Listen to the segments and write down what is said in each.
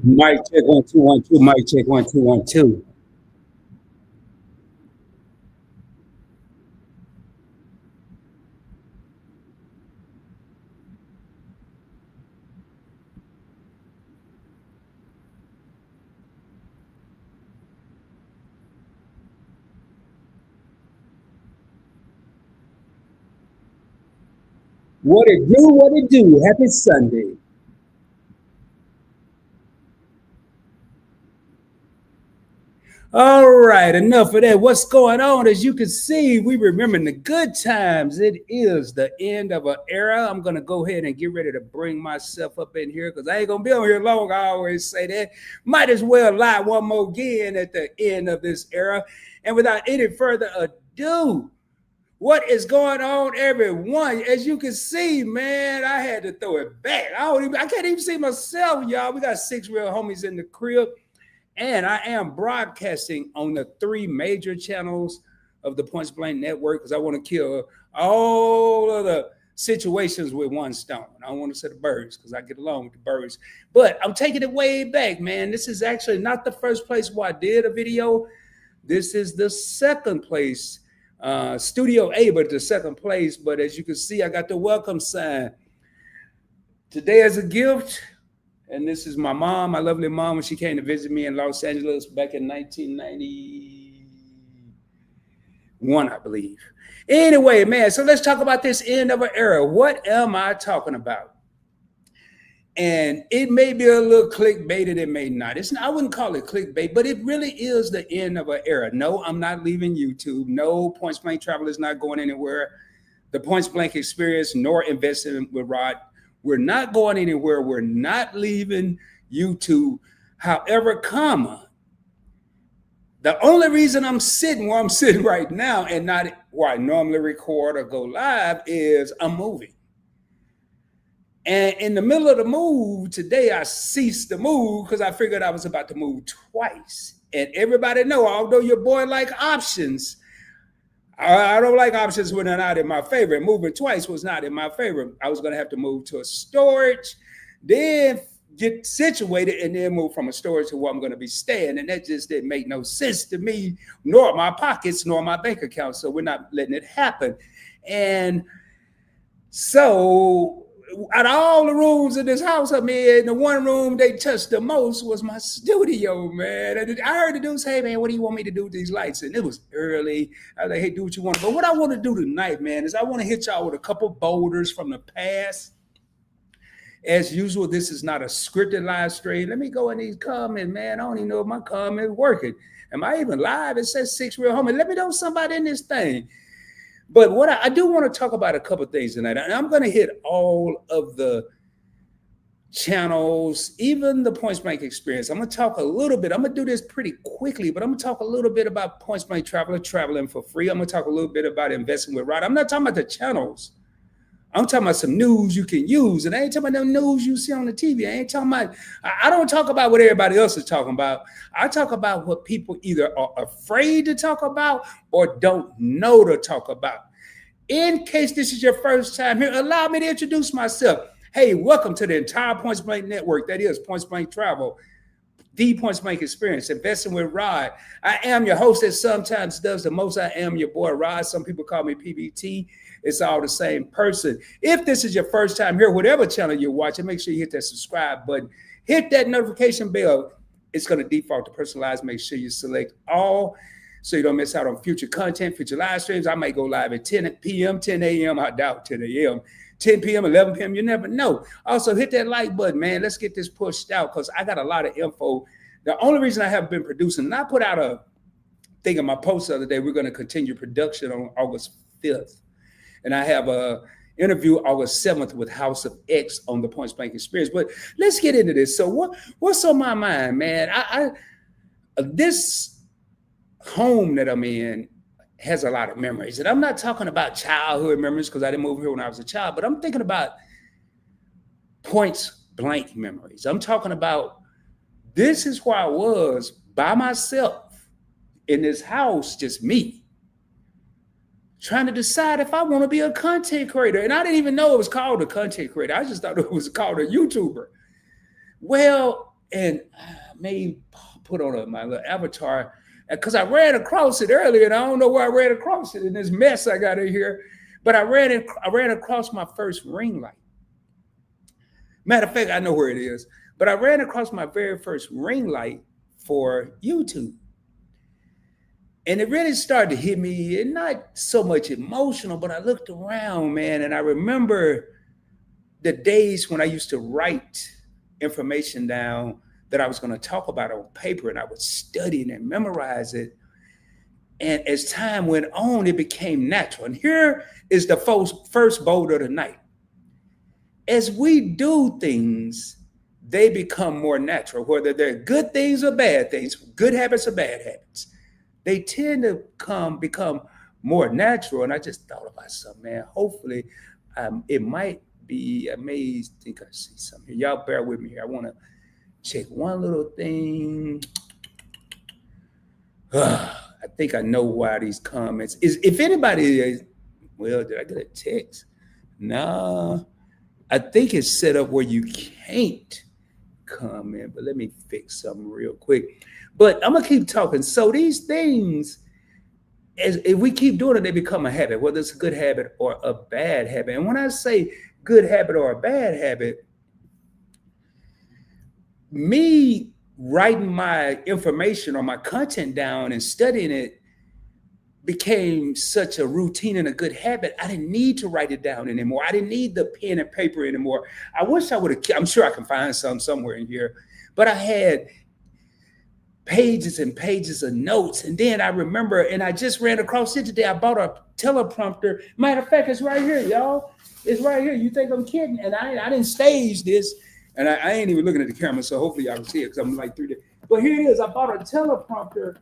Mic check 1 2 1 2. Mic check 1 2 1 2. What it do? What it do? Happy Sunday. All right, enough of that. What's going on? As you can see, we remembering the good times. It is the end of an era. I'm gonna go ahead and get ready to bring myself up in here because I ain't gonna be on here long. I always say that. Might as well lie one more again at the end of this era. And without any further ado, what is going on, everyone? As you can see, man, I had to throw it back. I can't even see myself, y'all. We got six real homies in the crib, and I am broadcasting on the three major channels of the Points Blank Network because I want to kill all of the situations with one stone. I don't want to say the birds because I get along with the birds, but I'm taking it way back, man. This is actually not the first place where I did a video. This is the second place, Studio A, but the second place. But as you can see, I got the welcome sign. Today as a gift, and this is my mom, my lovely mom, when she came to visit me in Los Angeles back in 1991, I believe. Anyway, man, so let's talk about this end of an era. What am I talking about? And it may be a little clickbaited, it may not. I wouldn't call it clickbait, but it really is the end of an era. No, I'm not leaving YouTube. No, Points Blank Travel is not going anywhere. The Points Blank experience nor investing with Rod, we're not going anywhere. We're not leaving YouTube. However, the only reason I'm sitting where I'm sitting right now and not where I normally record or go live is I'm moving. And in the middle of the move today, I ceased the move because I figured I was about to move twice. And everybody know, although your boy like options, I don't like options when they're not in my favor. Moving twice was not in my favor. I was going to have to move to a storage, then get situated, and then move from a storage to where I'm going to be staying. And that just didn't make no sense to me, nor my pockets, nor my bank account. So we're not letting it happen. And so out of all the rooms in this house I'm in, the one room they touched the most was my studio, man. And I heard the dude say, hey, man, what do you want me to do with these lights? And it was early. I was like, hey, do what you want. But what I want to do tonight, man, is I want to hit y'all with a couple boulders from the past. As usual, this is not a scripted live stream. Let me go in these comments, man. I don't even know if my comment is working. Am I even live? It says six real homies. Let me know somebody in this thing. But what I do want to talk about a couple of things tonight. And I'm going to hit all of the channels, even the Points Blank experience. I'm going to talk a little bit. I'm going to do this pretty quickly, but I'm going to talk a little bit about Points Blank Traveler traveling for free. I'm going to talk a little bit about investing with Rod. I'm not talking about the channels. I'm talking about some news you can use. And I ain't talking about no news you see on the TV. I ain't talking about, I don't talk about what everybody else is talking about. I talk about what people either are afraid to talk about or don't know to talk about. In case this is your first time here, allow me to introduce myself. Hey, welcome to the entire Points Blank Network. That is Points Blank Travel, the Points Blank Experience, investing with Rod. I am your host that sometimes does the most. I am your boy Rod. Some people call me PBT. It's all the same person. If this is your first time here, whatever channel you're watching, make sure you hit that subscribe button. Hit that notification bell. It's going to default to personalized. Make sure you select all so you don't miss out on future content, future live streams. I might go live at 10 p.m., 10 a.m. I doubt 10 a.m., 10 p.m., 11 p.m. You never know. Also, hit that like button, man. Let's get this pushed out because I got a lot of info. The only reason I haven't been producing, and I put out a thing in my post the other day, we're going to continue production on August 5th. And I have a interview August 7th with House of X on the Points Blank Experience. But let's get into this. So what's on my mind, man? This home that I'm in has a lot of memories. And I'm not talking about childhood memories because I didn't move here when I was a child, but I'm thinking about Points Blank memories. I'm talking about this is where I was by myself in this house, just me, trying to decide if I want to be a content creator. And I didn't even know it was called a content creator. I just thought it was called a YouTuber. Well, And I may put on my little avatar because I ran across it earlier, and I don't know where I ran across it in this mess I got in here. But I ran across my first ring light. Matter of fact, I know where it is. But I ran across my very first ring light for YouTube. And it really started to hit me, and not so much emotional, but I looked around, man, and I remember the days when I used to write information down that I was going to talk about on paper, and I would study it and memorize it. And as time went on, it became natural. And here is the first bold of the night. As we do things, they become more natural, whether they're good things or bad things, good habits or bad habits. They tend to become more natural. And I just thought about something, man. Hopefully, it might be amazed. I think I see something here. Y'all bear with me here. I want to check one little thing. I think I know why these comments is. If anybody is, well, did I get a text? No, I think it's set up where you can't comment. But let me fix something real quick. But I'm gonna keep talking. So these things, if we keep doing it, they become a habit, whether it's a good habit or a bad habit. And when I say good habit or a bad habit, me writing my information or my content down and studying it became such a routine and a good habit. I didn't need to write it down anymore. I didn't need the pen and paper anymore. I wish I would have. I'm sure I can find some somewhere in here, but I had pages and pages of notes. And then I remember, and I just ran across it today. I bought a teleprompter. Matter of fact, it's right here, y'all. It's right here. You think I'm kidding? And I didn't stage this, and I ain't even looking at the camera, so hopefully y'all can see it because I'm like 3D. But here it is. I bought a teleprompter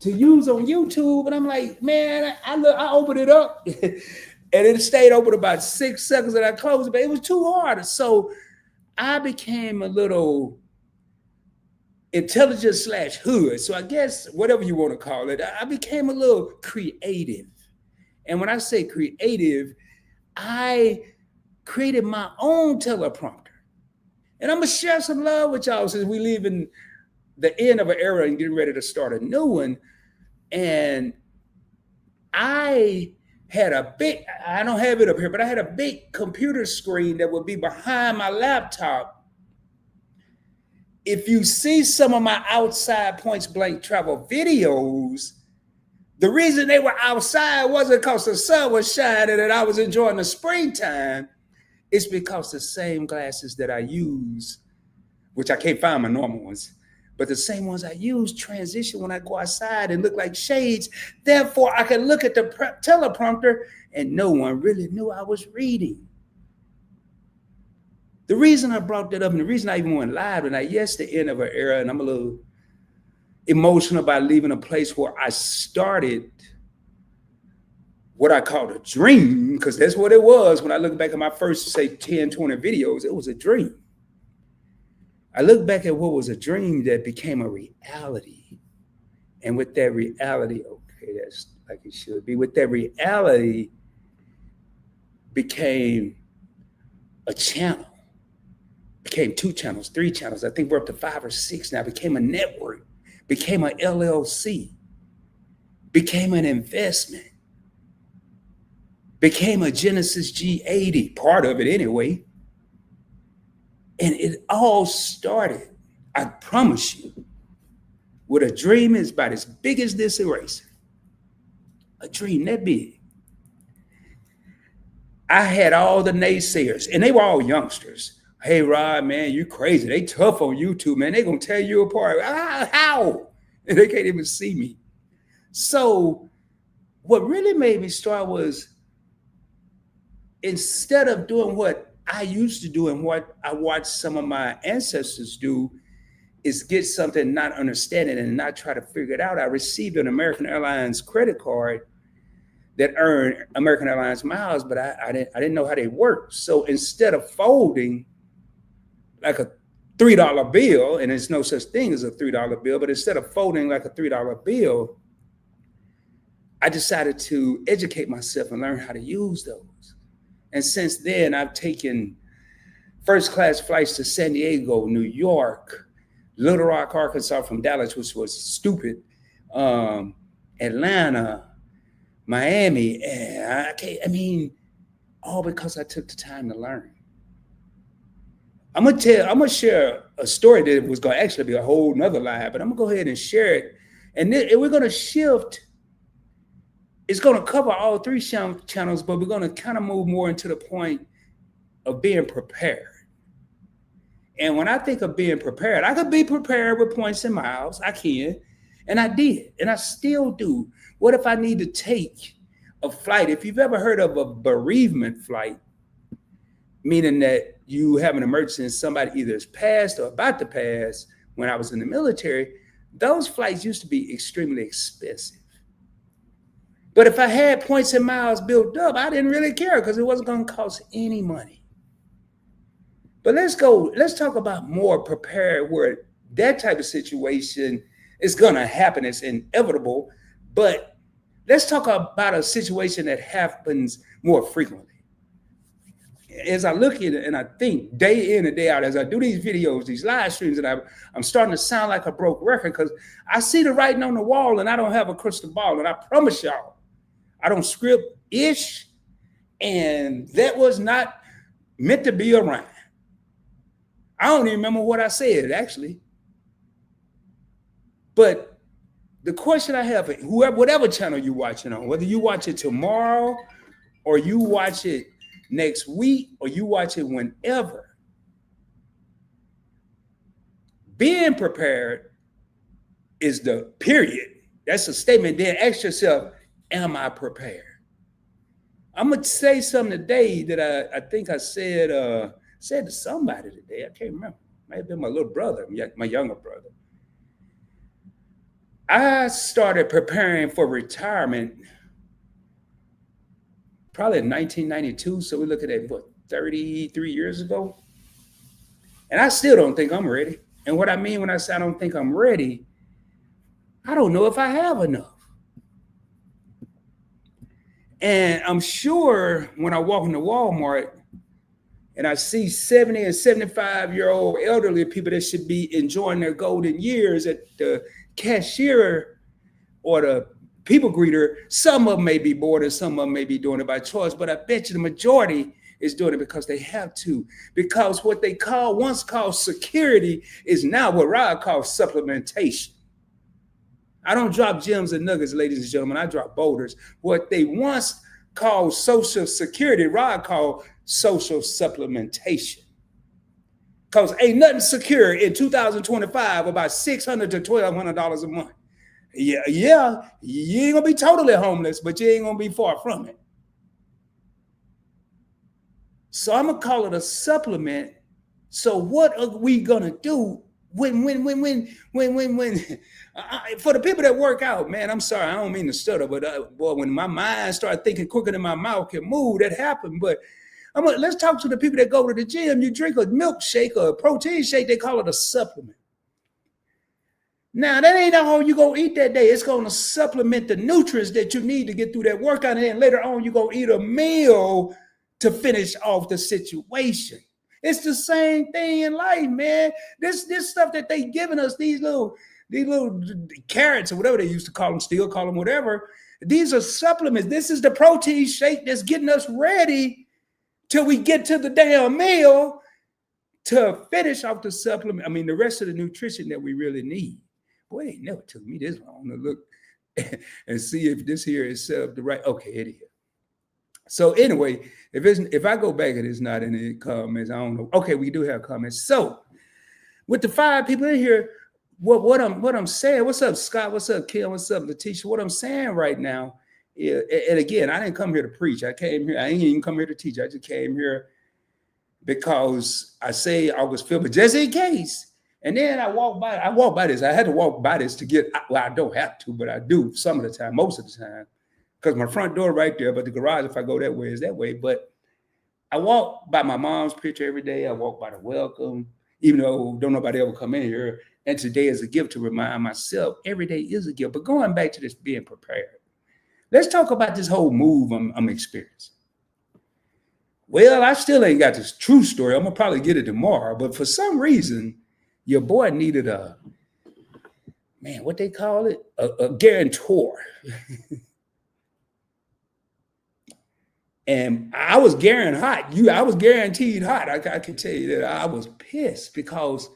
to use on YouTube, and I'm like, man, I opened it up, and it stayed open about 6 seconds, and I closed it, but it was too hard. So I became a little intelligent / hood. So I guess whatever you want to call it, I became a little creative. And when I say creative, I created my own teleprompter. And I'm going to share some love with y'all since we leave in the end of an era and getting ready to start a new one. And I had a big, I don't have it up here, but I had a big computer screen that would be behind my laptop. If you see some of my outside Points Blank travel videos, the reason they were outside wasn't because the sun was shining and I was enjoying the springtime. It's because the same glasses that I use, which I can't find my normal ones, but the same ones I use transition when I go outside and look like shades. Therefore, I can look at the teleprompter and no one really knew I was reading. The reason I brought that up and the reason I even went live tonight, yes, the end of an era, and I'm a little emotional about leaving a place where I started what I called a dream, because that's what it was when I look back at my first, say, 10, 20 videos. It was a dream. I look back at what was a dream that became a reality. And with that reality, okay, that's like it should be. With that reality became a channel. Became 2 channels, 3 channels. I think we're up to 5 or 6 now. Became a network, became an LLC, became an investment, became a Genesis G80, part of it anyway. And it all started, I promise you, with a dream is about as big as this eraser. A dream that big. I had all the naysayers, and they were all youngsters. Hey, Rod, man, you crazy. They tough on YouTube, man. They gonna tear you apart. How? And they can't even see me. So what really made me start was, instead of doing what I used to do and what I watched some of my ancestors do, is get something, not understand it and not try to figure it out. I received an American Airlines credit card that earned American Airlines miles, but I didn't know how they worked. So instead of folding like a $3 bill, and there's no such thing as a $3 bill, but instead of folding like a $3 bill, I decided to educate myself and learn how to use those. And since then, I've taken first class flights to San Diego, New York, Little Rock, Arkansas from Dallas, which was stupid, Atlanta, Miami. I mean, all because I took the time to learn. I'm gonna share a story that was gonna actually be a whole nother live, but I'm gonna go ahead and share it. And then we're gonna shift. It's gonna cover all three channels, but we're gonna kind of move more into the point of being prepared. And when I think of being prepared, I could be prepared with points and miles. I can, and I did, and I still do. What if I need to take a flight? If you've ever heard of a bereavement flight, meaning that you have an emergency and somebody either is passed or about to pass, when I was in the military, those flights used to be extremely expensive. But if I had points and miles built up, I didn't really care because it wasn't going to cost any money. But let's talk about more prepared, where that type of situation is going to happen. It's inevitable. But let's talk about a situation that happens more frequently. As I look at it and I think day in and day out, as I do these videos, these live streams, and I'm starting to sound like a broke record because I see the writing on the wall and I don't have a crystal ball. And I promise y'all, I don't script-ish, and that was not meant to be a rhyme. I don't even remember what I said, actually. But the question I have, whatever channel you're watching on, whether you watch it tomorrow or you watch it next week or you watch it whenever, being prepared is the period. That's a statement. Then ask yourself, am I prepared? I'm gonna say something today that I think I said to somebody today. I can't remember. Might have been my little brother, my younger brother. I started preparing for retirement probably in 1992. So we're looking at what, 33 years ago? And I still don't think I'm ready. And what I mean when I say I don't think I'm ready, I don't know if I have enough. And I'm sure when I walk into Walmart and I see 70 and 75-year-old elderly people that should be enjoying their golden years at the cashier or the people greeter, some of them may be bored and some of them may be doing it by choice, but I bet you the majority is doing it because they have to. Because what they once called security is now what Rod calls supplementation. I don't drop gems and nuggets, ladies and gentlemen. I drop boulders. What they once called social security, Rod called social supplementation. Because ain't nothing secure in 2025 about $600 to $1,200 a month. Yeah, you ain't gonna be totally homeless, but you ain't gonna be far from it. So I'm gonna call it a supplement. So what are we gonna do when for the people that work out, man? I'm sorry, I don't mean to stutter, but boy, when my mind started thinking quicker than my mouth can move, that happened. But let's talk to the people that go to the gym. You drink a milkshake or a protein shake, they call it a supplement. Now, that ain't all you're going to eat that day. It's going to supplement the nutrients that you need to get through that workout. And then later on, you're going to eat a meal to finish off the situation. It's the same thing in life, man. This stuff that they giving us, these little carrots or whatever they used to call them, still call them whatever. These are supplements. This is the protein shake that's getting us ready till we get to the damn meal to finish off the supplement. I mean, the rest of the nutrition that we really need. Boy, it ain't never took me this long to look and see if this here is set up the right. Okay, it is. So anyway, if I go back and it's not in the comments, I don't know. Okay, we do have comments. So with the 5 people in here, what I'm saying, what's up, Scott? What's up, Kim? What's up, Letitia? What I'm saying right now is, and again, I didn't come here to preach. I ain't even come here to teach. I just came here because I say August 5th, but just in case. And then I walk by this. I had to walk by this to get, well, I don't have to, but I do some of the time, most of the time, because my front door right there, but the garage, if I go that way, is that way. But I walk by my mom's picture every day. I walk by the welcome, even though don't nobody ever come in here. And today is a gift to remind myself every day is a gift. But going back to this being prepared, let's talk about this whole move I'm experiencing. Well, I still ain't got this true story. I'm gonna probably get it tomorrow. But for some reason, your boy needed a man, what they call it? A guarantor. And I was guaranteed hot. I was guaranteed hot. I can tell you that I was pissed because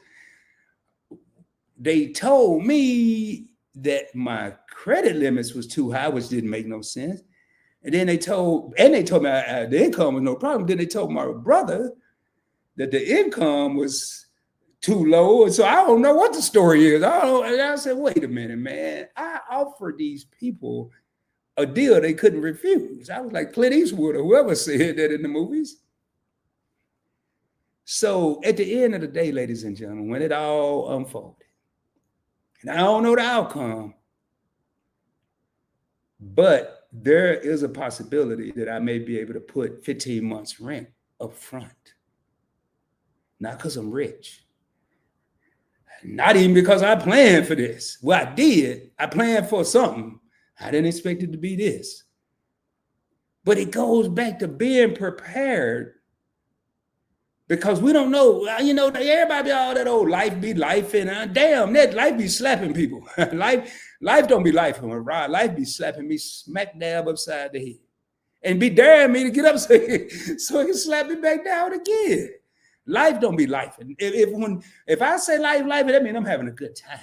they told me that my credit limits was too high, which didn't make no sense. And then they told me the income was no problem. Then they told my brother that the income was too low. And so I don't know what the story is. I said, wait a minute, man. I offered these people a deal they couldn't refuse. I was like Clint Eastwood or whoever said that in the movies. So at the end of the day, ladies and gentlemen, when it all unfolded, and I don't know the outcome, but there is a possibility that I may be able to put 15 months rent up front. Not because I'm rich. Not even because I planned for this. Well, I did. I planned for something. I didn't expect it to be this. But it goes back to being prepared because we don't know. Everybody all that old life be life and damn, that life be slapping people. life don't be life, right? Life be slapping me smack dab upside the head and be daring me to get up so it can slap me back down again. Life don't be life. And if I say life, that means I'm having a good time.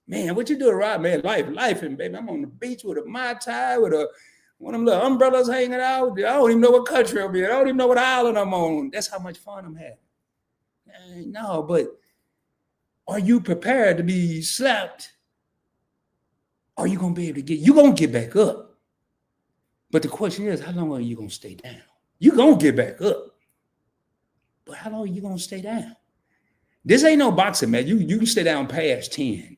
Man, what you doing, Rod? Man, life, and baby, I'm on the beach with a Mai Tai, with one of them little umbrellas hanging out. I don't even know what country I'm in. I don't even know what island I'm on. That's how much fun I'm having. No, but are you prepared to be slapped? Are you going to be able to you're going to get back up. But the question is, how long are you going to stay down? You're going to get back up. But how long are you going to stay down? This ain't no boxing, man. You can stay down past 10.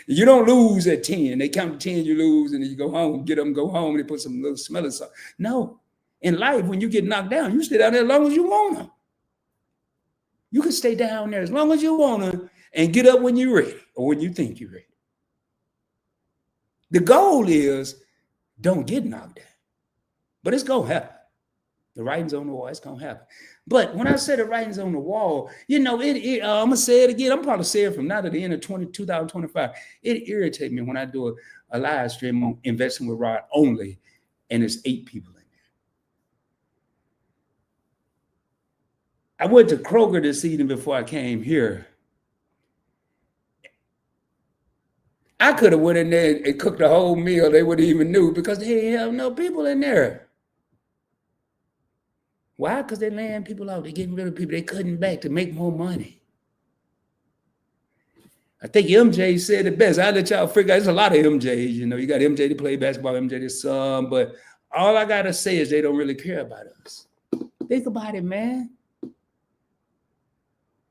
You don't lose at 10. They count to 10, you lose, and then you go home, get them, go home, and they put some little smelling stuff. No. In life, when you get knocked down, you stay down there as long as you want to. You can stay down there as long as you want to and get up when you're ready or when you think you're ready. The goal is don't get knocked down. But it's going to happen. The writing's on the wall. It's going to happen. But when I say the writing's on the wall, I'm going to say it again. I'm probably saying it from now to the end of 2025. It irritates me when I do a live stream on Investing with Rod only, and there's 8 people in there. I went to Kroger this evening before I came here. I could have went in there and cooked a whole meal. They wouldn't even knew because they didn't have no people in there. Why? Because they're laying people out. They're getting rid of people they couldn't back to make more money. I think MJ said it best. I'll let y'all figure out. There's a lot of MJs. You got MJ to play basketball, MJ to some, but all I got to say is they don't really care about us. Think about it, man.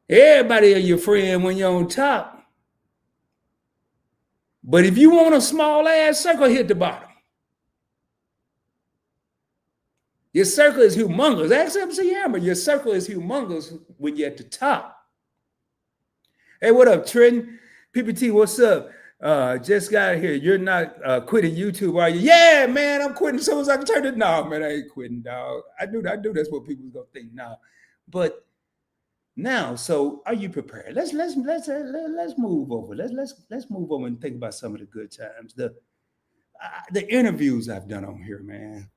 Everybody are your friend when you're on top. But if you want a small ass circle, hit the bottom. Your circle is humongous. Ask MC Hammer. Your circle is humongous when you're at the top. Hey, what up, Trenton? PPT, what's up? Just got here. You're not quitting YouTube, are you? Yeah, man, I'm quitting as soon as I can turn it. No, man, I ain't quitting, dog. I knew that's what people was gonna think now. But now, so are you prepared? Let's move over. Let's move over and think about some of the good times. The interviews I've done on here, man.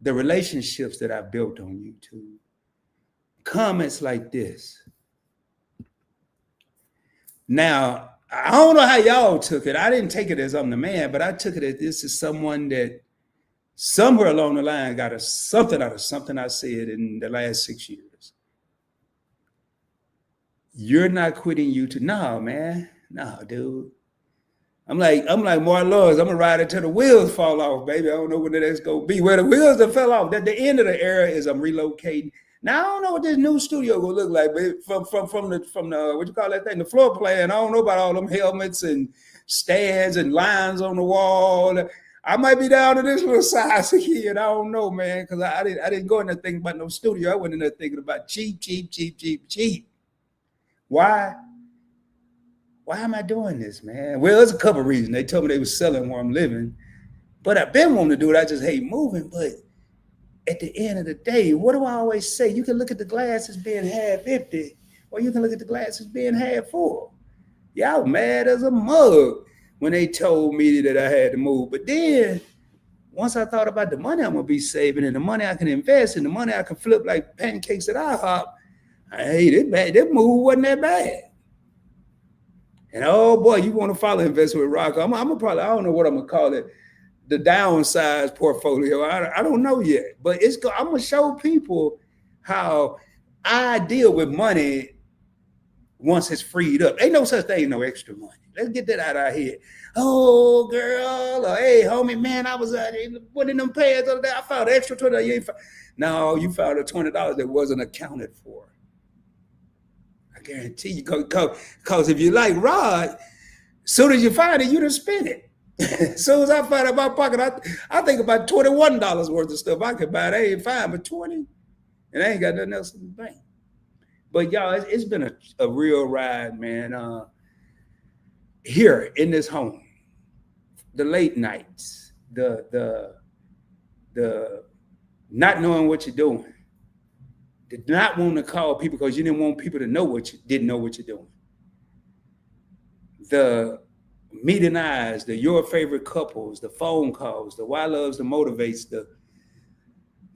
The relationships that I've built on YouTube. Comments like this. Now, I don't know how y'all took it. I didn't take it as I'm the man, but I took it as this is someone that somewhere along the line got something out of something I said in the last 6 years. You're not quitting YouTube. No, man. No, dude. I'm like Martin Lawrence. I'm gonna ride it till the wheels fall off, baby. I don't know when that's gonna be. Where the wheels that fell off. At the end of the era is I'm relocating. Now I don't know what this new studio gonna look like, but from the what you call that thing, the floor plan. I don't know about all them helmets and stands and lines on the wall. I might be down to this little size again. I don't know, man, because I didn't go in there thinking about no studio. I went in there thinking about cheap. Why? Why am I doing this, man? Well, there's a couple of reasons. They told me they was selling where I'm living, but I've been wanting to do it. I just hate moving. But at the end of the day, what do I always say? You can look at the glass as being half empty, or you can look at the glass as being half full. Y'all mad as a mug when they told me that I had to move. But then once I thought about the money I'm gonna be saving and the money I can invest and the money I can flip like pancakes at IHOP, hey, that move wasn't that bad. And oh boy, you want to follow Investment with Rock? I'm probably, I don't know what I'm gonna call it, the downsized portfolio. I don't know yet, but I'm gonna show people how I deal with money once it's freed up. Ain't no such thing, no extra money. Let's get that out of our head. Oh, girl, or, hey, homie, man, I was putting them pants the other day. I found extra $20. No, you found a $20 that wasn't accounted for. I guarantee you, because if you like Rod, as soon as you find it, you done spend it. As soon as I find it in my pocket, I think about $21 worth of stuff I could buy. They ain't fine, but 20, and I ain't got nothing else in the bank. But y'all, it's been a real ride, man. Here in this home, the late nights, the not knowing what you're doing, the not wanting to call people because you didn't want people to know what you didn't know what you're doing. The meeting eyes, the your favorite couples, the phone calls, the why loves, the motivates,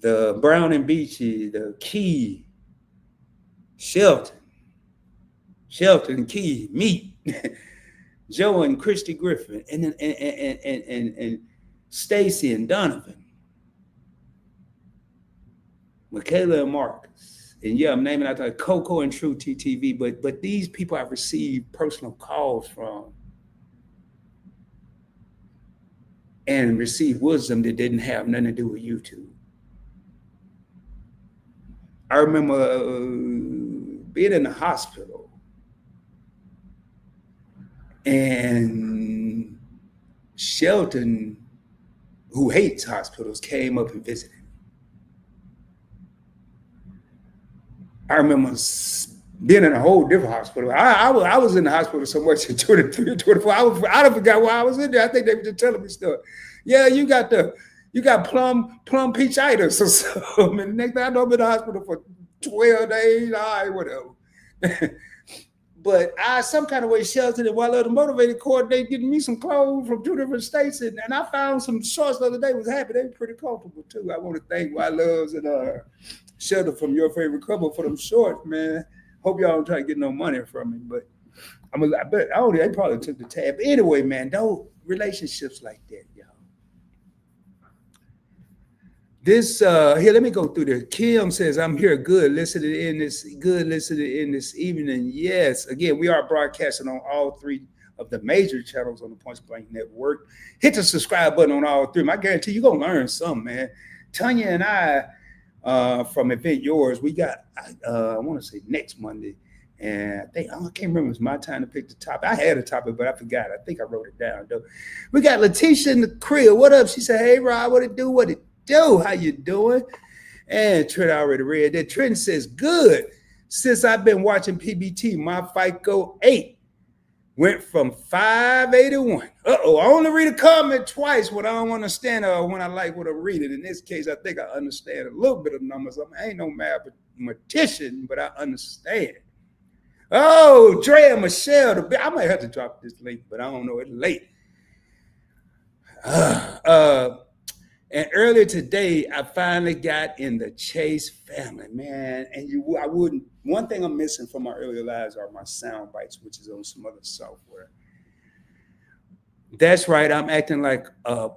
the Brown and Beachy, the Key, Shelton, Key, Meat, Joe and Christy Griffin, and Stacy and Donovan, Michaela and Marcus, and yeah, I'm naming out like Coco and True TTV, but these people I've received personal calls from and received wisdom that didn't have nothing to do with YouTube. I remember being in the hospital and Shelton, who hates hospitals, came up and visited. I remember being in a whole different hospital. I was in the hospital so much in 23 or 24. I forgot why I was in there. I think they were just telling me stuff. Yeah, you got plum peachitis or something. And next thing I know, I'm in the hospital for 12 days. All right, whatever. But some kind of way, Shelton and While the Motivated coordinate getting me some clothes from 2 different states. And I found some shorts the other day. Was happy. They were pretty comfortable too. I want to thank While Loves and Shelton from Your Favorite Couple for them shorts, man. Hope y'all don't try to get no money from me, but I bet they probably took the tab. But anyway, man, those relationships like that, y'all. This here, let me go through this. Kim says, I'm here, good listening in this evening. Yes, again, we are broadcasting on all 3 of the major channels on the Points Blank Network. Hit the subscribe button on all 3. I guarantee you're gonna learn something, man. Tanya and I from Event Yours, we got I want to say next Monday, and I can't remember. It's my time to pick the topic. I had a topic, but I forgot. I think I wrote it down though. We got Letitia in the crib. What up? She said, hey Rod, what it do? What it do? How you doing? And Trent already read that. Trent says, good. Since I've been watching PBT, my FICO 8 went from 581. I only read a comment twice when I don't understand or when I like what I read it. In this case, I think I understand a little bit of numbers. I ain't no mathematician, but I understand. Oh, Drea Michelle, I might have to drop this link, but I don't know. It's late. And earlier today, I finally got in the Chase family, man. And one thing I'm missing from my earlier lives are my sound bites, which is on some other software. That's right. I'm acting like a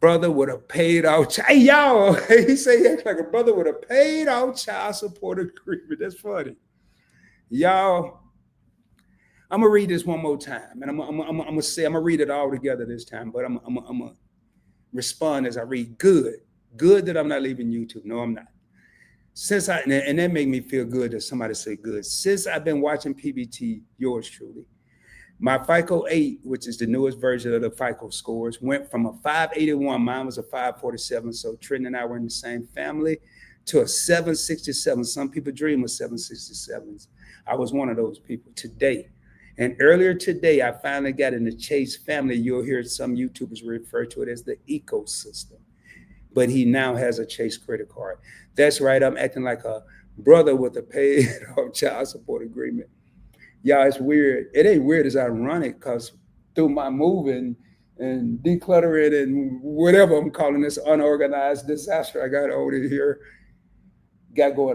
brother with a paid out. Hey, y'all, he said he acts like a brother with a paid out child support agreement. That's funny. Y'all, I'm going to read this one more time. And I'm going to read it all together this time, but I'm going to respond as I read. Good that I'm not leaving YouTube. No, I'm not. And that made me feel good that somebody said good. Since I've been watching PBT, yours truly, my FICO 8, which is the newest version of the FICO scores, went from a 581. Mine was a 547. So Trent and I were in the same family, to a 767. Some people dream of 767s. I was one of those people today. And earlier today, I finally got in the Chase family. You'll hear some YouTubers refer to it as the ecosystem. but he now has a Chase credit card. That's right. I'm acting like a brother with a paid off child support agreement. Yeah, it's weird. It ain't weird, it's ironic because through my moving and decluttering and whatever I'm calling this unorganized disaster I got going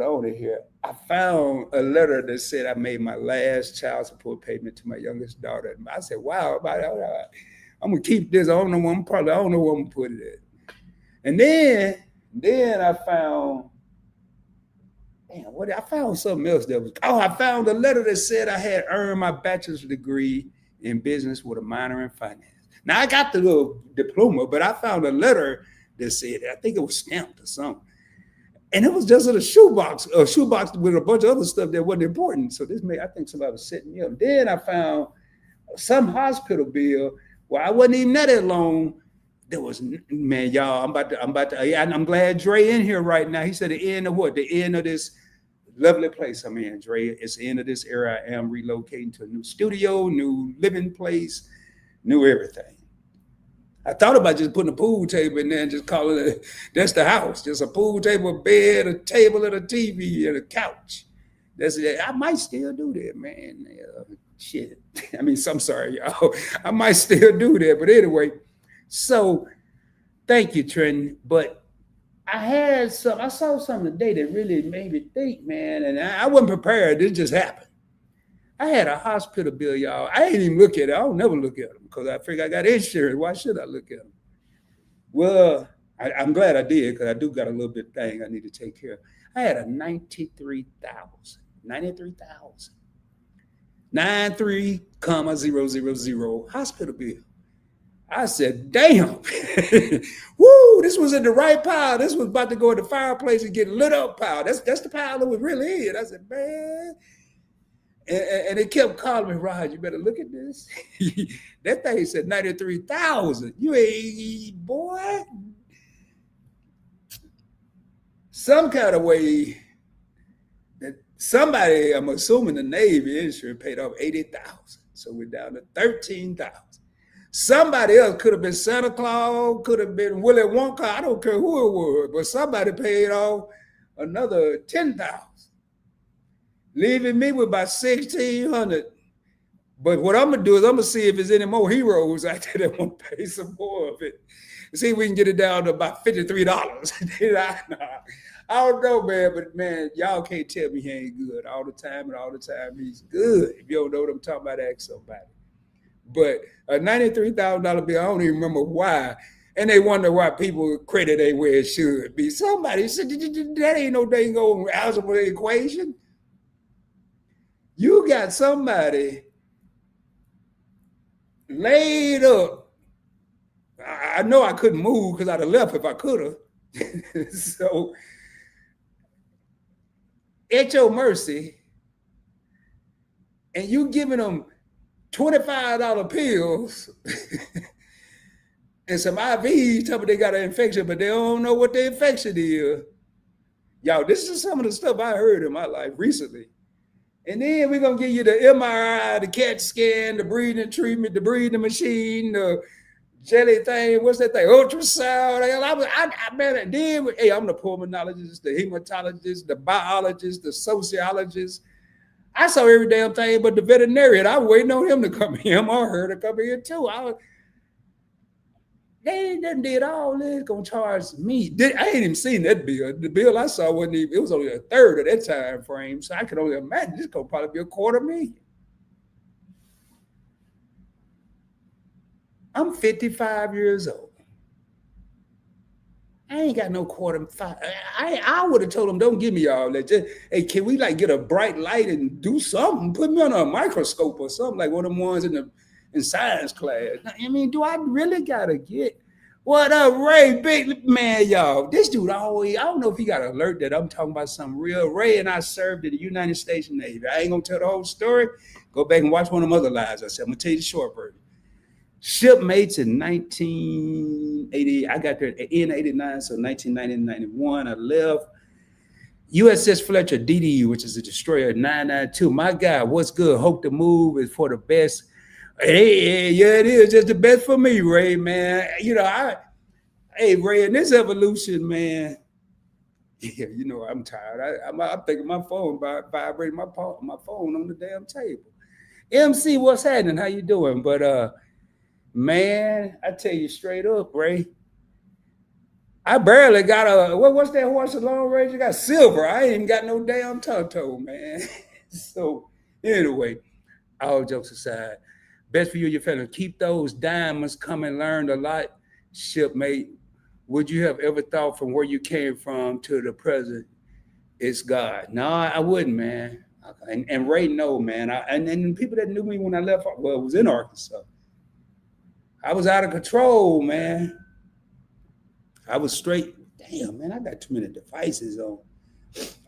on in here, I found a letter that said I made my last child support payment to my youngest daughter. And I said, wow, I'm gonna keep this. I don't know where I'm gonna put it at. And then I found, I found something else that was, I found a letter that said I had earned my bachelor's degree in business with a minor in finance. Now I got the little diploma, but I found a letter that said, I think it was stamped or something. And it was just in a shoebox with a bunch of other stuff that wasn't important. So I think somebody was setting me up. Then I found some hospital bill where I wasn't even that long. There was, man, y'all, I'm glad Dre in here right now. He said the end of what? The end of this lovely place I'm in, Dre. It's the end of this era. I am relocating to a new studio, new living place, new everything. I thought about just putting a pool table in there and just calling it, that's the house. Just a pool table, a bed, a table, and a TV, and a couch. That's it. I might still do that, man. Shit. I'm sorry, y'all. I might still do that. But anyway, so thank you, Trenton. But I saw something today that really made me think, man, and I wasn't prepared. This just happened. I had a hospital bill, y'all. I ain't even look at it. I don't never look at them because I figure I got insurance. Why should I look at them? Well, I'm glad I did because I do got a little bit thing I need to take care of. I had a 93,000, 93,000 hospital bill. I said, damn, woo, this was in the right pile. This was about to go in the fireplace and get lit up pile. That's the pile it was really in. I said, man. And they kept calling me, Rod, you better look at this. That thing said 93,000. You ain't, boy. Some kind of way that somebody, I'm assuming the Navy insurance paid off 80,000. So we're down to 13,000. Somebody else could have been Santa Claus, could have been Willy Wonka. I don't care who it was, but somebody paid off another 10,000. Leaving me with about 1,600. But what I'm gonna do is I'm gonna see if there's any more heroes out there that want to pay some more of it. See if we can get it down to about $53. I don't know, man, but man, y'all can't tell me he ain't good all the time, and all the time he's good. If you don't know what I'm talking about, ask somebody. But a $93,000 bill, I don't even remember why. And they wonder why people credit ain't where it should be. Somebody said that ain't no dang old algebra equation. You got somebody laid up. I know I couldn't move because I'd have left if I could have. So, at your mercy, and you giving them $25 pills and some IVs, tell me they got an infection, but they don't know what the infection is. Y'all, this is some of the stuff I heard in my life recently. And then we're going to give you the MRI, the CAT scan, the breathing treatment, the breathing machine, the jelly thing. What's that thing? Ultrasound. I'm the pulmonologist, the hematologist, the biologist, the sociologist. I saw every damn thing but the veterinarian. I was waiting on him to come in, or her to come in too. They done did all this, gonna charge me. I ain't even seen that bill. The bill I saw wasn't even, it was only a third of that time frame. So I could only imagine this gonna probably be $250,000. I'm 55 years old. I ain't got no $250,000. I would have told them, don't give me all that. Just, hey, can we like get a bright light and do something? Put me on a microscope or something, like one of them ones in science class. I mean, do I really gotta get what up, Ray? Big man, y'all. This dude always, I don't know if he got an alert that I'm talking about something real. Ray and I served in the United States Navy. I ain't gonna tell the whole story. Go back and watch one of them other lives I said. I'm gonna tell you the short version. Shipmates in 1980, I got there in 89, so 1990, 91, I left. USS Fletcher DDU, which is a destroyer, 992. My God, what's good? Hope the move is for the best. Hey, yeah, it is just the best for me, Ray, man. You know, Hey, Ray, in this evolution, man, yeah, you know, I'm tired. I'm thinking my phone vibrating my phone on the damn table. MC, what's happening? How you doing? But man, I tell you straight up, Ray, I barely got what's that horse a long range? I got silver. I ain't even got no damn tonto, man. So anyway, all jokes aside, best for you and your family. Keep those diamonds coming. Learned a lot, shipmate. Would you have ever thought from where you came from to the present, it's God? No, I wouldn't, man. And Ray, no, man. And people that knew me when I left, well, it was in Arkansas. I was out of control, man. I was straight. Damn, man, I got too many devices on.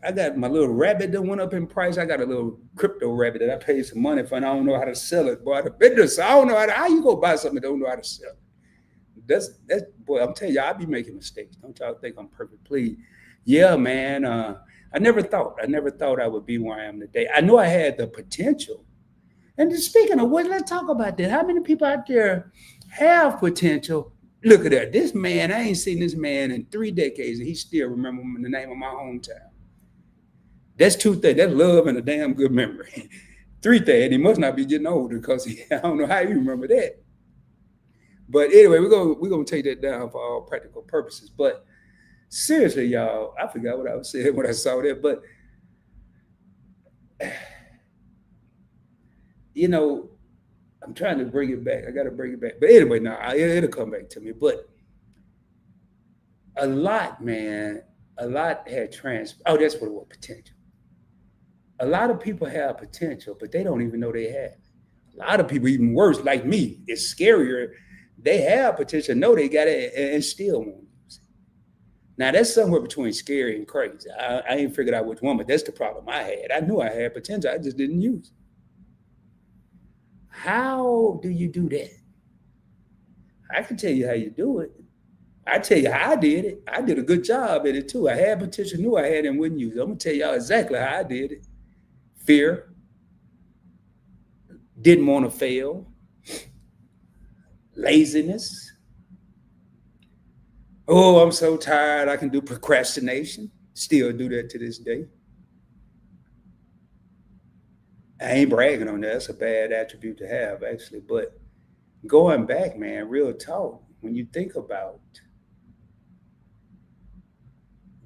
I got my little rabbit that went up in price. I got a little crypto rabbit that I paid some money for, and I don't know how to sell it, boy. The business, I don't know how you go buy something that don't know how to sell it. That's boy, I'm telling you, I be making mistakes. Don't y'all think I'm perfect, please. Yeah, man. I never thought I would be where I am today. I knew I had the potential. And just speaking of what, let's talk about that. How many people out there have potential? Look at that. This man, I ain't seen this man in 3 decades, and he still remember the name of my hometown. That's 2 things. That's love and a damn good memory. 3 things. He must not be getting older because I don't know how you remember that. But anyway, we're gonna take that down for all practical purposes. But seriously, y'all, I forgot what I was saying when I saw that. But you know, I'm trying to bring it back. I got to bring it back. But anyway, it'll come back to me. But a lot, man, a lot had Oh, that's what it was, potential. A lot of people have potential, but they don't even know they have it. A lot of people, even worse, like me, it's scarier. They have potential, know they got it, and still won't use it. Now, that's somewhere between scary and crazy. I ain't figured out which one, but that's the problem I had. I knew I had potential. I just didn't use it. How do you do that? I can tell you how you do it. I tell you how I did it. I did a good job at it too. I had potential, knew I had it, and wouldn't use it. I'm gonna tell y'all exactly how I did it. Fear, didn't want to fail, laziness. Oh, I'm so tired. I can do procrastination. Still do that to this day. I ain't bragging on that. That's a bad attribute to have, actually. But going back, man, real talk, when you think about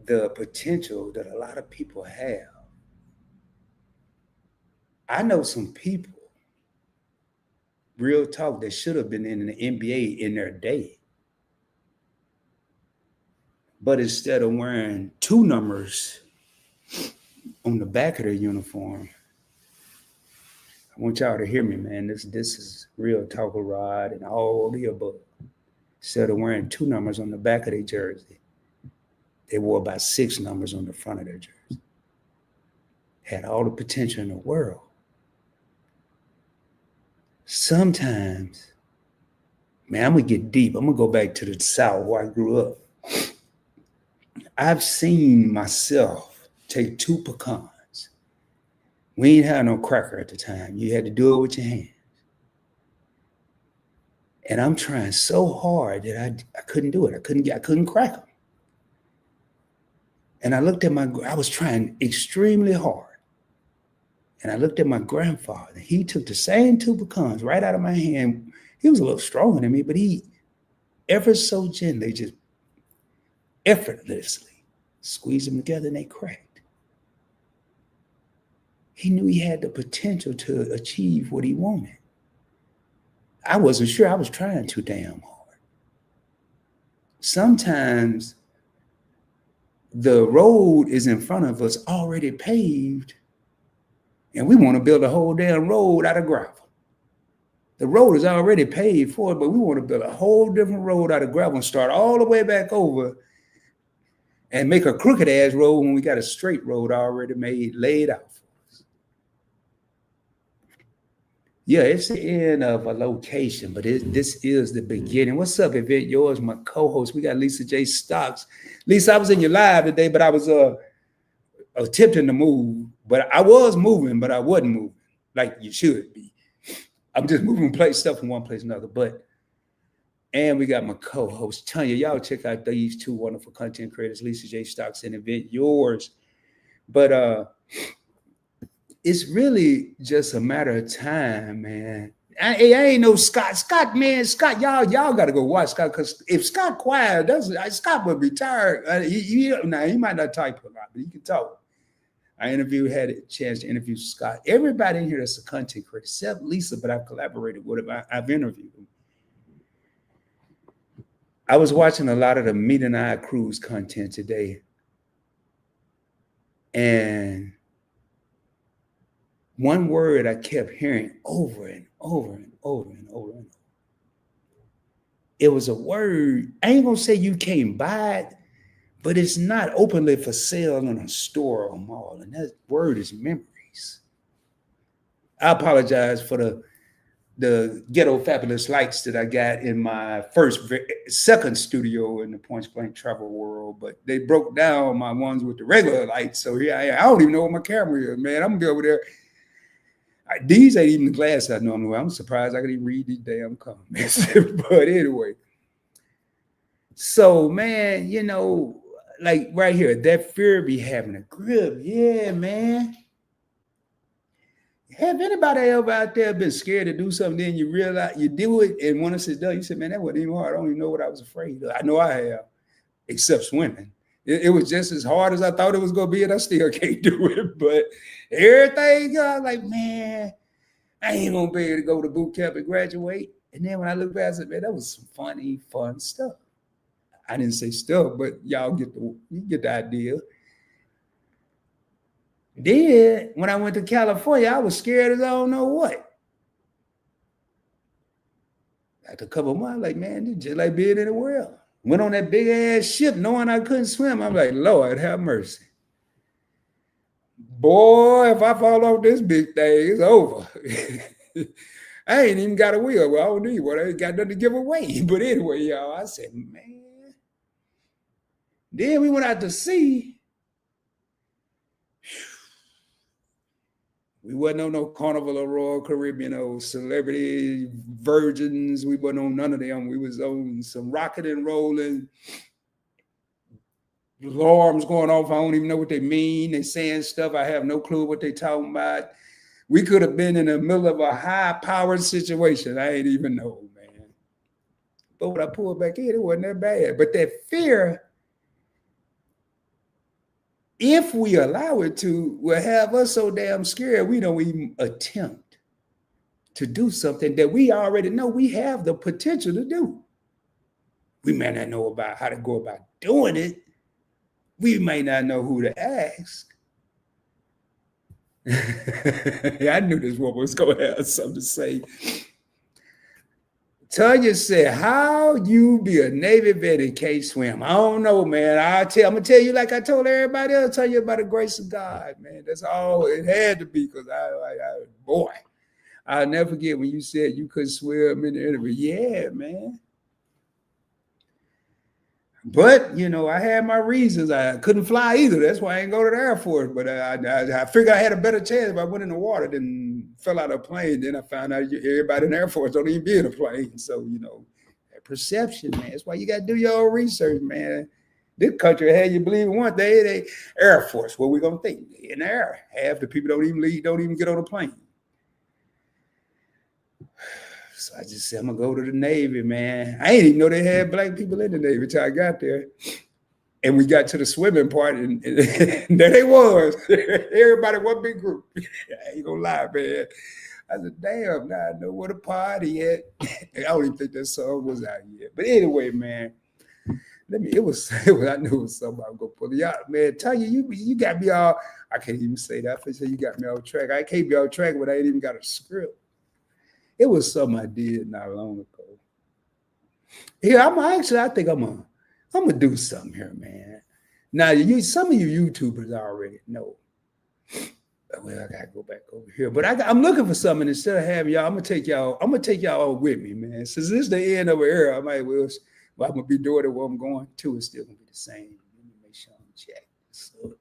the potential that a lot of people have, I know some people, real talk, that should have been in the NBA in their day. But instead of wearing 2 numbers on the back of their uniform, I want y'all to hear me, man. This is real talk, Rod, and all the above. Instead of wearing 2 numbers on the back of their jersey, they wore about 6 numbers on the front of their jersey. Had all the potential in the world. Sometimes, man, I'm gonna get deep. I'm gonna go back to the South where I grew up. I've seen myself take 2 pecans. We ain't had no cracker at the time. You had to do it with your hands. And I'm trying so hard that I couldn't do it. I couldn't crack them. And I looked at I was trying extremely hard. And I looked at my grandfather. He took the same 2 pecans right out of my hand. He was a little stronger than me, but he ever so gently, just effortlessly squeezed them together and they cracked. He knew he had the potential to achieve what he wanted. I wasn't sure. I was trying too damn hard. Sometimes the road is in front of us already paved, and we want to build a whole damn road out of gravel. The road is already paved for it, but we want to build a whole different road out of gravel and start all the way back over and make a crooked ass road when we got a straight road already laid out for us. Yeah, it's the end of a location, but this is the beginning. What's up, Yvette? Yours, my co-host. We got Lisa J. Stocks. Lisa, I was in your live today, but I was attempting to move, but I was moving, but I wasn't moving like you should be. I'm just moving stuff from one place to another. But And we got my co-host Tanya. Y'all check out these two wonderful content creators, Lisa J. Stocks and Invent Yours. But it's really just a matter of time, man. I ain't no Scott. Scott, man, Scott, y'all got to go watch Scott, because if Scott quiet, Scott would be tired. Now he might not type a lot, but he can talk. I had a chance to interview Scott. Everybody in here that's a content creator, except Lisa, but I've collaborated with him. I've interviewed him. I was watching a lot of the Meet and I Cruise content today, and one word I kept hearing over and over and over and over and over. It was a word, I ain't gonna say you can't buy it, but it's not openly for sale in a store or mall. And that word is memories. I apologize for the ghetto fabulous lights that I got in my second studio in the Point Blank Travel World, but they broke down my ones with the regular lights. So here I am. I don't even know what my camera is, man. I'm gonna be over there. These ain't even the glasses I normally wear. I'm surprised I could even read these damn comments. But anyway, so man, like right here, that fear be having a grip. Yeah, man. Have anybody ever out there been scared to do something, then you realize you do it, and when it's done, you say, man, that wasn't even hard. I don't even know what I was afraid of. I know I have, except swimming. It was just as hard as I thought it was going to be, and I still can't do it. But everything, I was like, man, I ain't going to be able to go to boot camp and graduate. And then when I look back, I said, man, that was some funny, fun stuff. I didn't say stuff, but y'all get the idea. Then when I went to California, I was scared as I don't know what. After a couple of months, like, man, it's just like being in the world. Went on that big ass ship knowing I couldn't swim. I'm like, Lord, have mercy. Boy, if I fall off this big thing, it's over. I ain't even got a wheel. Well, I don't need one. I ain't got nothing to give away. But anyway, y'all, I said, man. Then we went out to sea. We wasn't on no Carnival or Royal Caribbean or Celebrity Virgins. We wasn't on none of them. We was on some rocking and rolling. Alarms going off. I don't even know what they mean. They saying stuff. I have no clue what they talking about. We could have been in the middle of a high-powered situation. I ain't even know, man. But when I pulled back in, it wasn't that bad. But that fear, if we allow it to, will have us so damn scared we don't even attempt to do something that we already know we have the potential to do. We may not know about how to go about doing it. We may not know who to ask. I knew this woman was going to have something to say. Tanya said, how you be a Navy vet and can't swim? I don't know, man. I'm going to tell you like I told everybody else, tell you about the grace of God, man. That's all it had to be, because boy, I'll never forget when you said you couldn't swim in the interview. Yeah, man. But, I had my reasons. I couldn't fly either. That's why I didn't go to the Air Force. But I figured I had a better chance if I went in the water than fell out of a plane. Then I found out everybody in the Air Force don't even be in a plane. So, that perception, man. That's why you got to do your own research, man. This country had you believe one day, they Air Force. What we going to think? In the air. Half the people don't even get on a plane. So I just said, I'm going to go to the Navy, man. I didn't even know they had black people in the Navy until I got there. And we got to the swimming part, and there they was. Everybody one big group. I ain't going to lie, man. I said, damn, now I know where the party at. I don't even think that song was out yet. But anyway, man, I knew it was something I was going to pull you out. Man, Tanya, you got me all, I can't even say that. I say you got me off track. I can't be off track when I ain't even got a script. It was something I did not long ago. Here, I think I'm gonna do something here, man. Now, some of you YouTubers already know. Well, I gotta go back over here, but I'm looking for something. Instead of having y'all, I'm gonna take y'all with me, man. Since this is the end of an era, I might well, I'm gonna be doing it where I'm going to. It's still gonna be the same. Let me make sure I'm checking. So,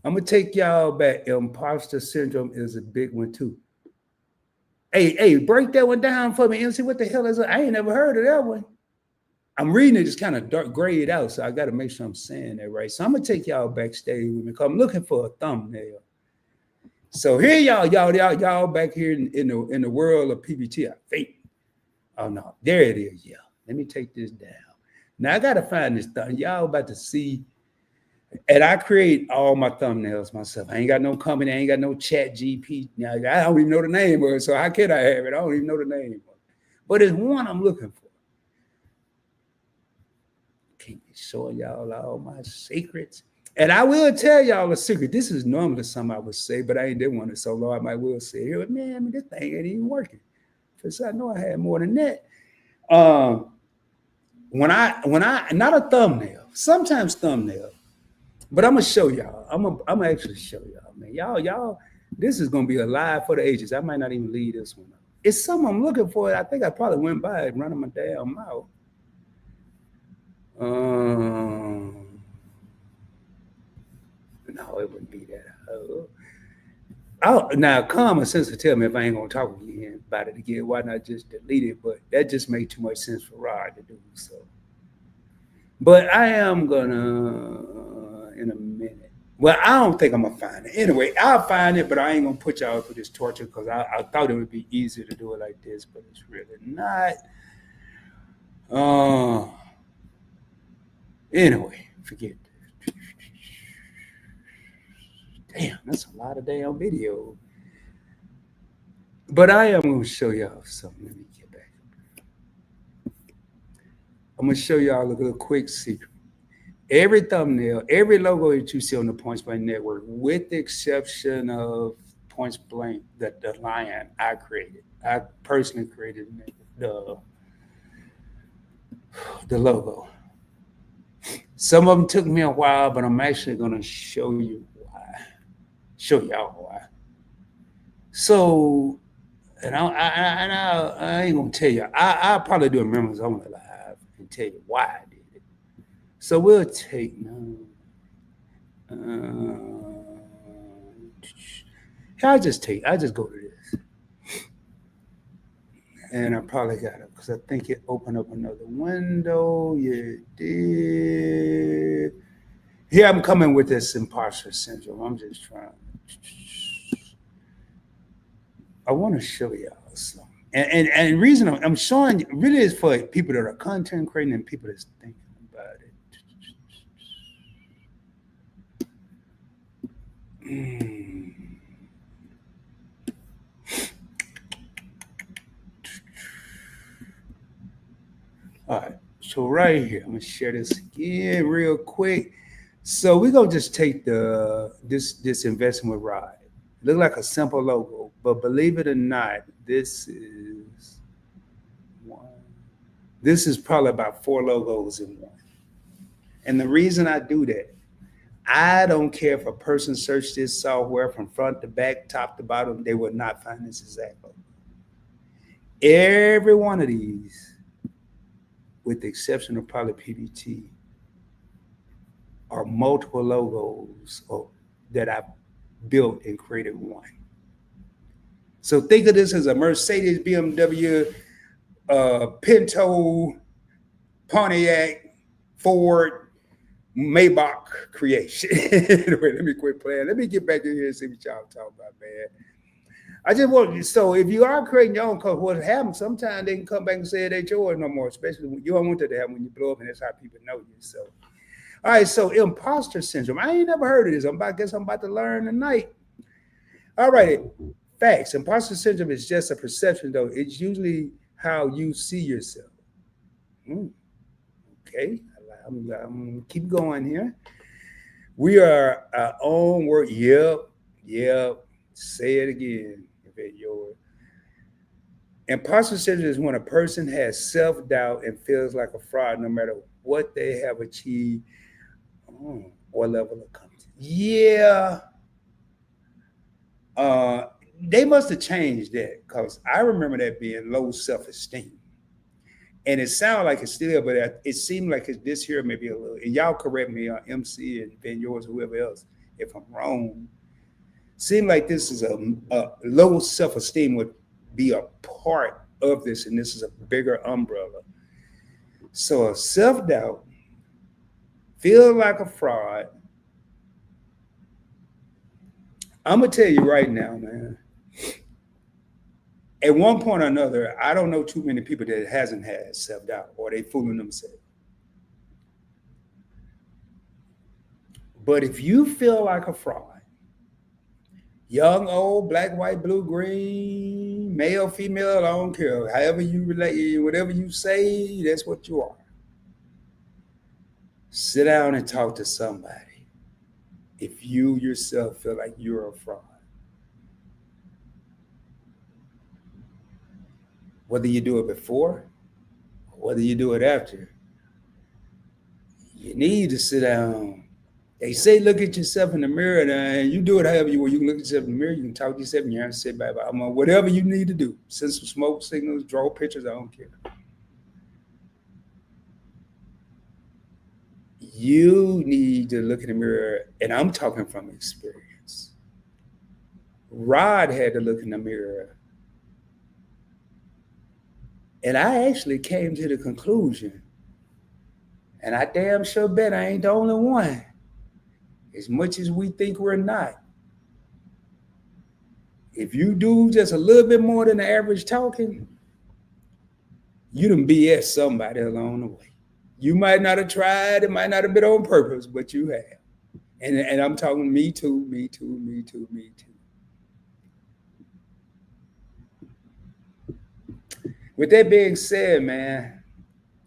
I'm gonna take y'all back. Imposter syndrome is a big one too. Hey, break that one down for me, MC. What the hell is it? I ain't never heard of that one. I'm reading it, just kind of dark grayed out, so I got to make sure I'm saying that right. So I'm gonna take y'all backstage with me because I'm looking for a thumbnail. So here y'all back here in the world of PBT, I think. Oh no, there it is. Yeah, let me take this down. Now I gotta find this thumb. Y'all about to see, and I create all my thumbnails myself. I ain't got no company. I ain't got no Chat GP. Now I don't even know the name of it. So how can I have it? I don't even know the name of it. But it's one I'm looking for. Can't be showing y'all all my secrets. And I will tell y'all a secret. This is normally something I would say, but I ain't did one it so long. I might will say, "Here, man, I mean, this thing ain't even working." Because I know I had more than that. When I not a thumbnail, sometimes thumbnail, but I'm gonna show y'all. I'm gonna actually show y'all, man. Y'all, this is gonna be a live for the ages. I might not even leave this one up. It's something I'm looking for. I think I probably went by it running my damn mouth. No, it wouldn't be that. Now common sense will tell me if I ain't gonna talk again about it again, why not just delete it? But that just made too much sense for Rod to do so. But I am gonna in a minute. Well, I don't think I'm gonna find it. Anyway, I'll find it, but I ain't gonna put y'all through this torture because I thought it would be easier to do it like this, but it's really not. Anyway, forget. Damn, that's a lot of damn video. But I am going to show y'all something. Let me get back. I'm going to show y'all a little quick secret. Every thumbnail, every logo that you see on the Points Blank Network, with the exception of Points Blank, the lion I created. I personally created the logo. Some of them took me a while, but I'm actually going to show you why. Show y'all why. So, and I ain't gonna tell you. I'll probably do a members only live and tell you why I did it. So we'll take I just go to this, and I probably got it because I think it opened up another window. Yeah, it did. Here I'm coming with this imposter syndrome. I'm just trying. I want to show y'all something. And the reason I'm showing really is for people that are content creating and people that's thinking about it. All right, so right here, I'm gonna share this again real quick. So we're gonna just take this investment with Rod. Look like a simple logo, but believe it or not, this is one. This is probably about 4 logos in one. And the reason I do that, I don't care if a person searched this software from front to back, top to bottom, they will not find this exact logo. Every one of these, with the exception of probably PBT, are multiple logos that I've built and created one. So think of this as a Mercedes, BMW, Pinto, Pontiac, Ford, Maybach creation. Anyway, let me quit playing. Let me get back in here and see what y'all talking about, man. I just want, so if you are creating your own code, what happens, sometimes they can come back and say it ain't yours no more, especially when you don't want that to happen when you blow up, and that's how people know you. So, all right, so imposter syndrome. I ain't never heard of this. I guess I'm about to learn tonight. All right, facts. Imposter syndrome is just a perception, though. It's usually how you see yourself. Okay, I'm gonna keep going here. We are our own word. Yep. Say it again. If it's yours. Imposter syndrome is when a person has self-doubt and feels like a fraud no matter what they have achieved or level of competence. Yeah. They must have changed that because I remember that being low self-esteem. And it sounded like it's still, but it seemed like it's this here maybe a little. And y'all correct me on MC and Ben yours, whoever else, if I'm wrong. Seemed like this is a low self-esteem would be a part of this, and this is a bigger umbrella. So self-doubt, feel like a fraud. I'm gonna tell you right now, man. At one point or another, I don't know too many people that hasn't had self-doubt or they fooling themselves. But if you feel like a fraud, young, old, black, white, blue, green, male, female, I don't care. However you relate, whatever you say, that's what you are. Sit down and talk to somebody if you yourself feel like you're a fraud. Whether you do it before, or whether you do it after, you need to sit down. They say look at yourself in the mirror, and you do it however you want. You can look at yourself in the mirror, you can talk to yourself, and you have to sit back. Whatever you need to do. Send some smoke signals, draw pictures, I don't care. You need to look in the mirror, and I'm talking from experience. Rod had to look in the mirror, and I actually came to the conclusion, and I damn sure bet I ain't the only one, as much as we think we're not. If you do just a little bit more than the average talking, you done BS somebody along the way. You might not have tried, it might not have been on purpose, but you have. And I'm talking me too, me too, me too, me too. With that being said, man,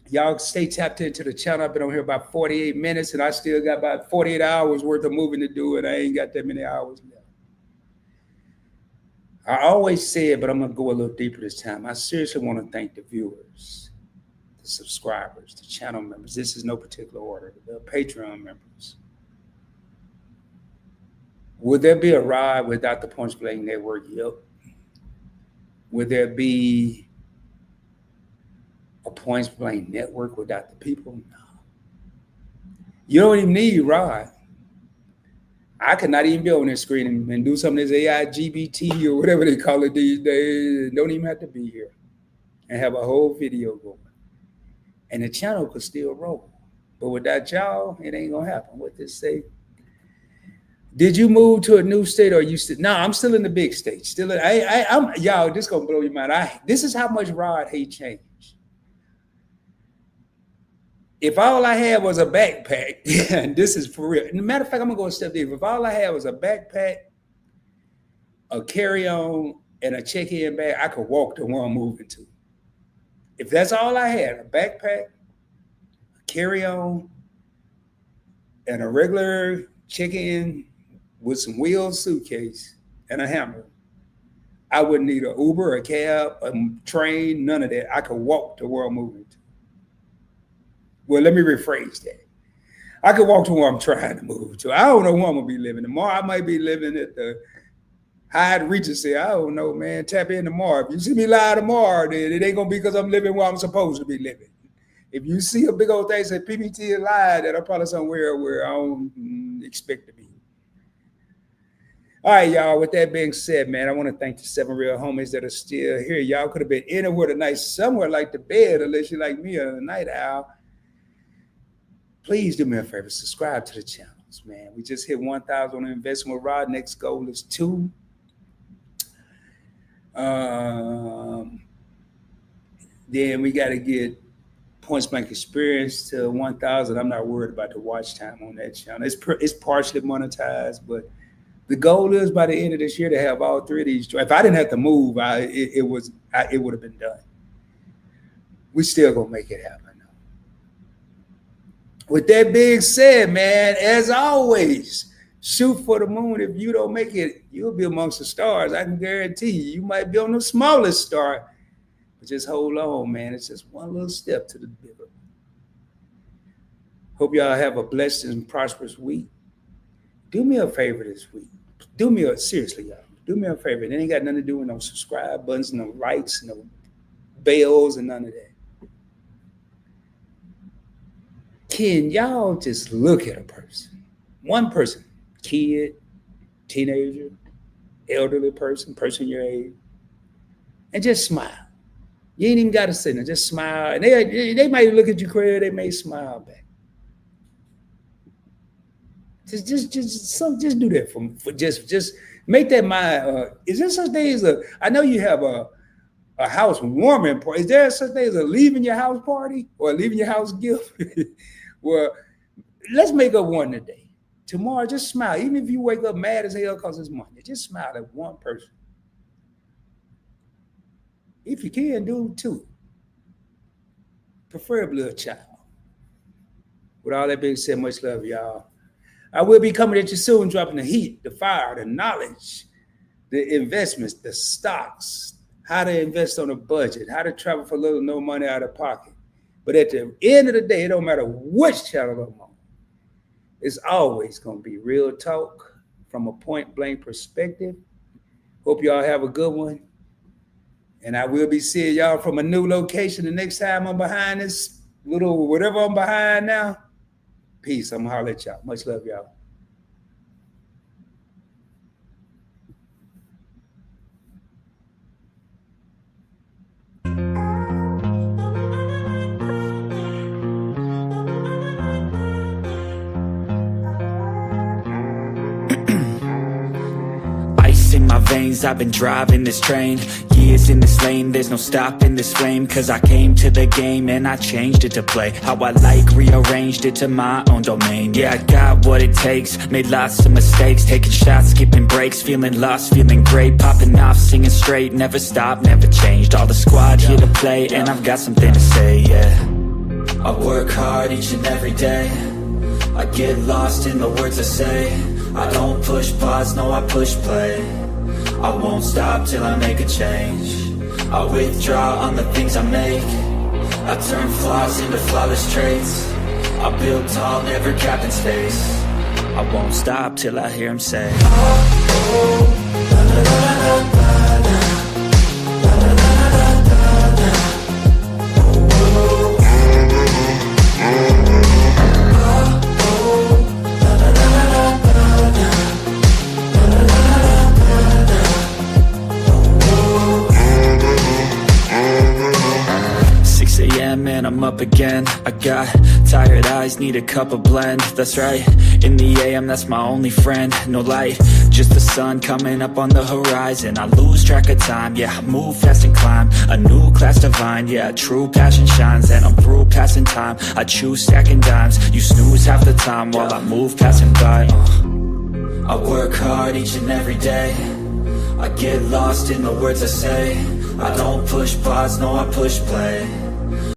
y'all stay tapped into the channel. I've been on here about 48 minutes, and I still got about 48 hours worth of moving to do, and I ain't got that many hours left. I always say it, but I'm going to go a little deeper this time. I seriously want to thank the viewers, the subscribers, the channel members. This is no particular order. The Patreon members. Would there be a ride without the Point Blank Network? Yep. Would there be a Point Blank Network without the people? No. You don't even need Rod. I could not even be on this screen and do some of this AI GBT or whatever they call it these days. Don't even have to be here and have a whole video going. And the channel could still roll. But without y'all, it ain't gonna happen. What this say? Did you move to a new state or you still? No, I'm still in the big state. Still, I'm y'all. This gonna blow your mind. This is how much Rod hate change. If all I had was a backpack, and this is for real. Matter of fact, I'm gonna go a step deeper. If all I had was a backpack, a carry-on, and a check-in bag, I could walk to where I'm moving to. If that's all I had, a backpack, a carry-on, and a regular check-in with some wheeled suitcase and a hammer, I wouldn't need an Uber, a cab, a train, none of that. I could walk to where I'm moving to. Well, let me rephrase that. I could walk to where I'm trying to move to. I don't know where I'm gonna be living tomorrow. I might be living at the Hyatt Regency. I don't know, man. Tap in tomorrow. If you see me live tomorrow, then it ain't gonna be because I'm living where I'm supposed to be living. If you see a big old thing say PBT is live, then I'm probably somewhere where I don't expect to be. All right, y'all. With that being said, man, I want to thank the 7 real homies that are still here. Y'all could have been anywhere tonight, somewhere like the bed, unless you're like me, a night owl. Please do me a favor, subscribe to the channels, man. We just hit 1,000 on Investment with Rod. Next goal is 2. Then we got to get Point Blank Experience to 1,000. I'm not worried about the watch time on that channel. It's partially monetized, but the goal is by the end of this year to have all 3 of these. If I didn't have to move, it would have been done. We still gonna make it happen. With that being said, man, as always, shoot for the moon. If you don't make it, you'll be amongst the stars. I can guarantee you. You might be on the smallest star, but just hold on, man. It's just one little step to the bigger. Hope y'all have a blessed and prosperous week. Do me a favor this week. Seriously, y'all. Do me a favor. It ain't got nothing to do with no subscribe buttons, no likes, no bells, and none of that. Can y'all just look at a person, one person, kid, teenager, elderly person your age, and just smile. You ain't even got to say nothing. Just smile. And they might look at you crazy. They may smile back. Just do that for just make that mind. Is there such thing as I know you have a housewarming party. Is there such thing as a leaving your house party or a leaving your house gift? Well, let's make up one today. Tomorrow, just smile. Even if you wake up mad as hell because it's Monday, just smile at one person. If you can, do two. Preferably a child. With all that being said, much love, y'all. I will be coming at you soon, dropping the heat, the fire, the knowledge, the investments, the stocks, how to invest on a budget, how to travel for little, no money out of pocket. But at the end of the day, it don't matter which channel I'm on. It's always going to be real talk from a point blank perspective. Hope y'all have a good one. And I will be seeing y'all from a new location the next time I'm behind this little whatever I'm behind now. Peace. I'm going to holler at y'all. Much love, y'all. In my veins, I've been driving this train. Years in this lane, there's no stopping this flame. Cause I came to the game and I changed it to play how I like, rearranged it to my own domain. Yeah, I got what it takes, made lots of mistakes, taking shots, skipping breaks, feeling lost, feeling great, popping off, singing straight, never stopped, never changed. All the squad here to play and I've got something to say, yeah. I work hard each and every day, I get lost in the words I say. I don't push pause, no I push play. I won't stop till I make a change. I withdraw on the things I make. I turn flaws into flawless traits. I build tall, never capped in space. I won't stop till I hear him say, oh, oh, la, la, la, la, la. Man, I'm up again. I got tired eyes, need a cup of blend. That's right, in the AM, that's my only friend. No light, just the sun coming up on the horizon. I lose track of time, yeah, I move fast and climb a new class divine, yeah, true passion shines. And I'm through passing time, I choose stacking dimes. You snooze half the time while I move passing by. I work hard each and every day, I get lost in the words I say. I don't push pause, no I push play.